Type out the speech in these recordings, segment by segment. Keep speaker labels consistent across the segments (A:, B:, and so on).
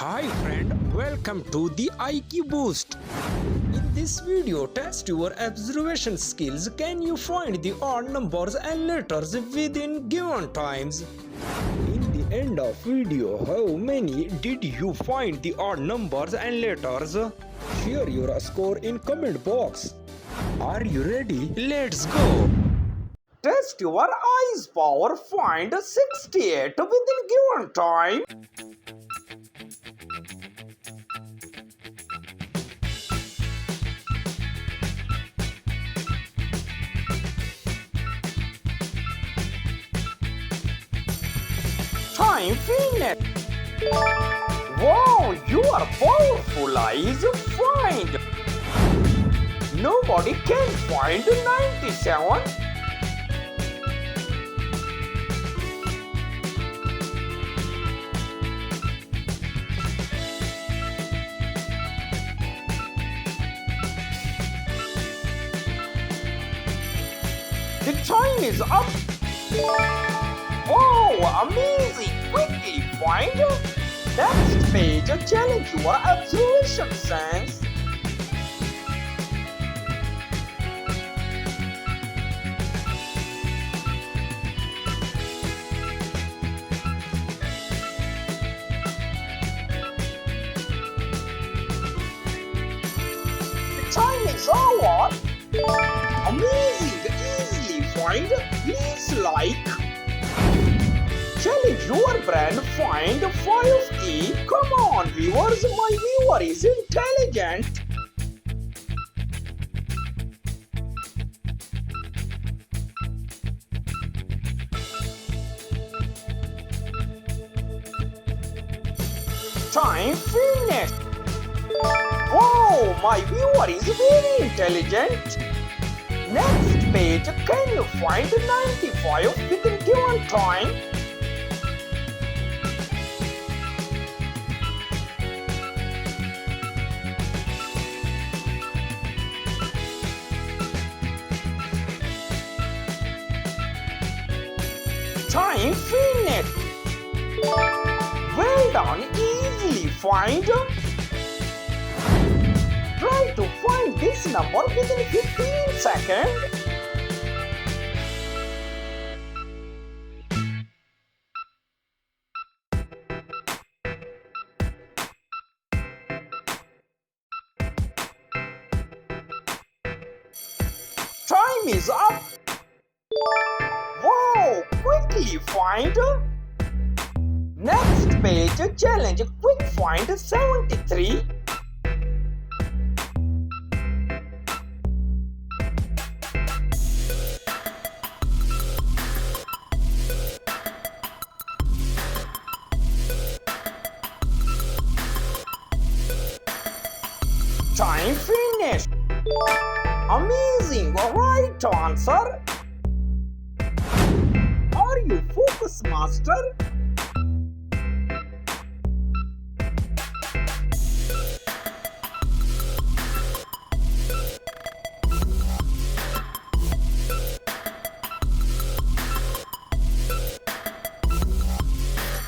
A: Hi friend, welcome to the IQ Boost. In this video, test your observation skills. Can you find the odd numbers and letters within given times? In the end of video, how many did you find the odd numbers and letters? Share your score in comment box. Are you ready? Let's go. Test your eyes power. Find 68 within given time. Time finished. Wow, you are powerful eyes. Find. Nobody can find 97. The time is up. Oh, amazing! Quickly find. Next page, challenge your observation sense. The time is over. Amazing! Easily find. Please like. Challenge your brain, find 5 Come on, viewers, my viewer is intelligent. Time finished. Wow, my viewer is very intelligent. Next page, can you find 95 within given time? Time finished. Well done, easily find. Try to find this number within 15 seconds. Time is up. Wow, quickly find. Next page, challenge quick find 73. Time finished. Amazing, right answer. Are you focus master?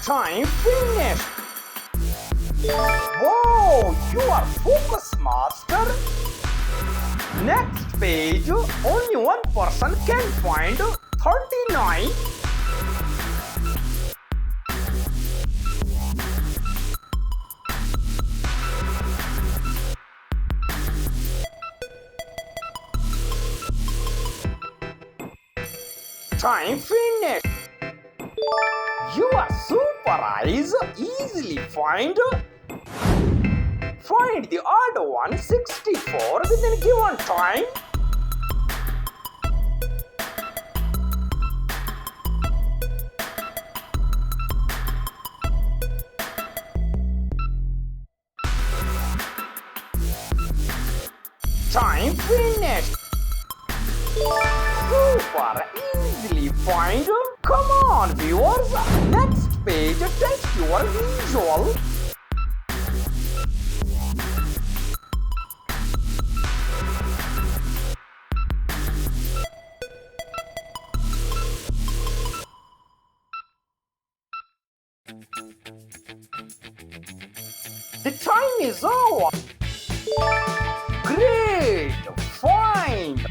A: Time finished. Wow, you are focus master. Next page, only one person can find 39. Time finished. You are super eyes. Easily find. Find the odd one 64 within given time. Time finished. Super easily find. Come on, viewers. Next page, test your visual. The time is over. Great! Find!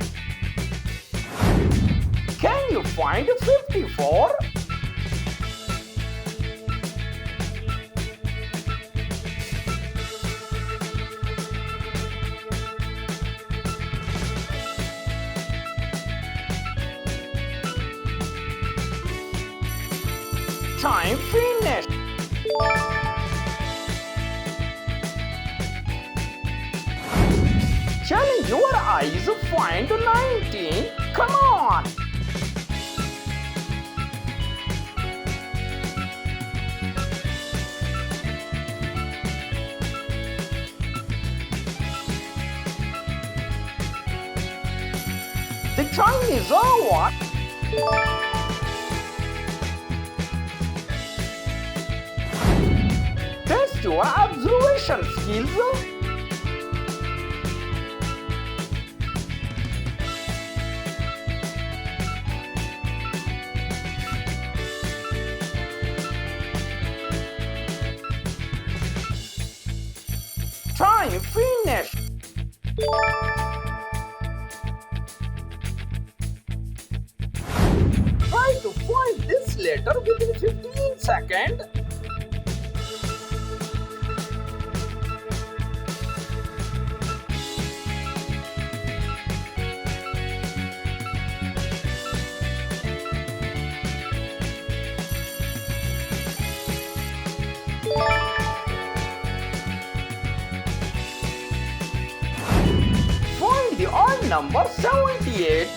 A: Can you find 54? Time finished. Challenge your eyes, find 19. Come on. The time is over. Test your observation skills. Time finished. Try to find this letter within 15 seconds. Find the odd number 78.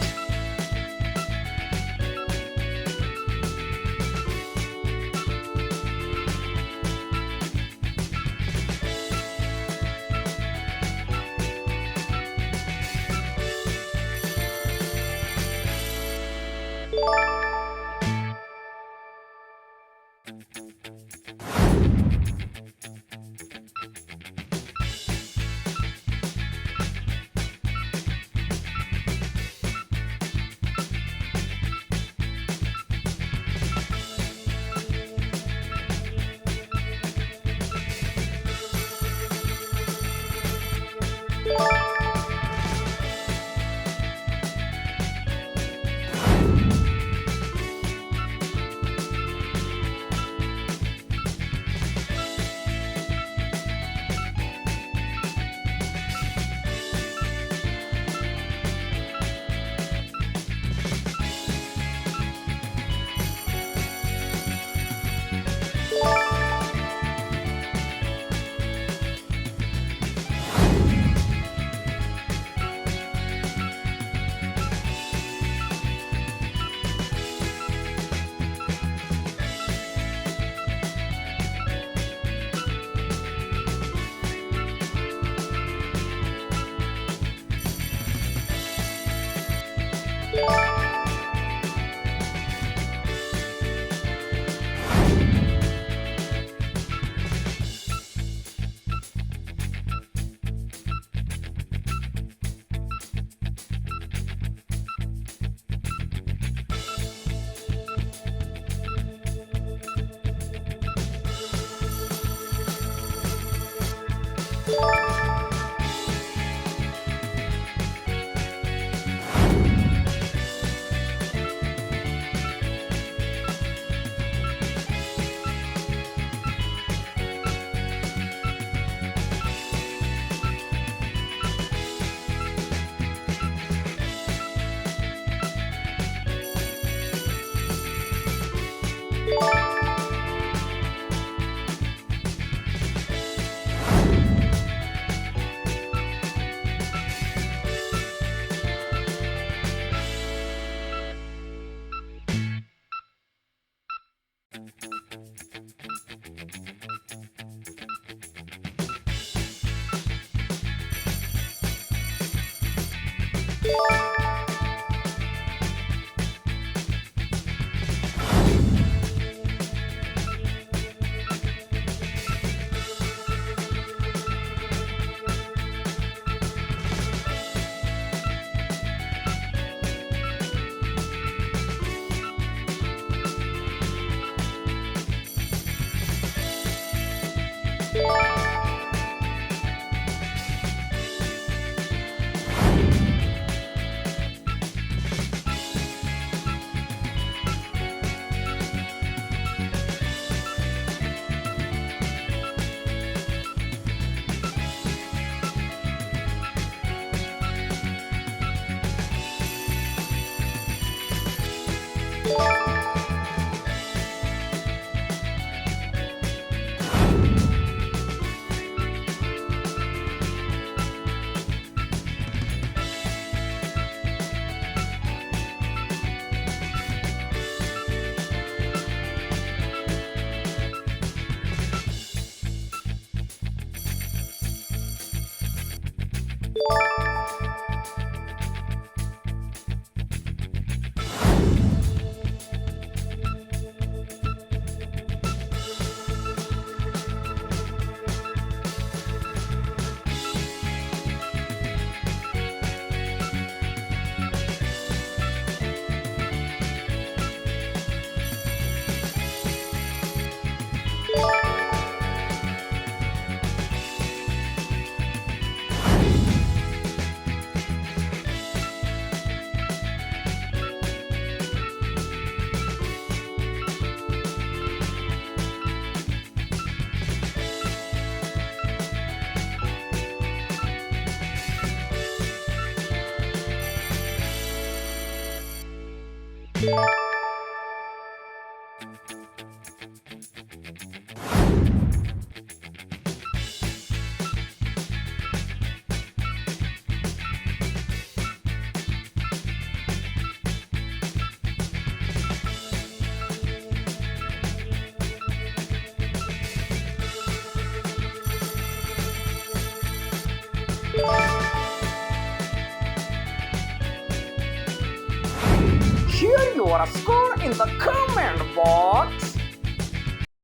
A: Share your score in the comment box.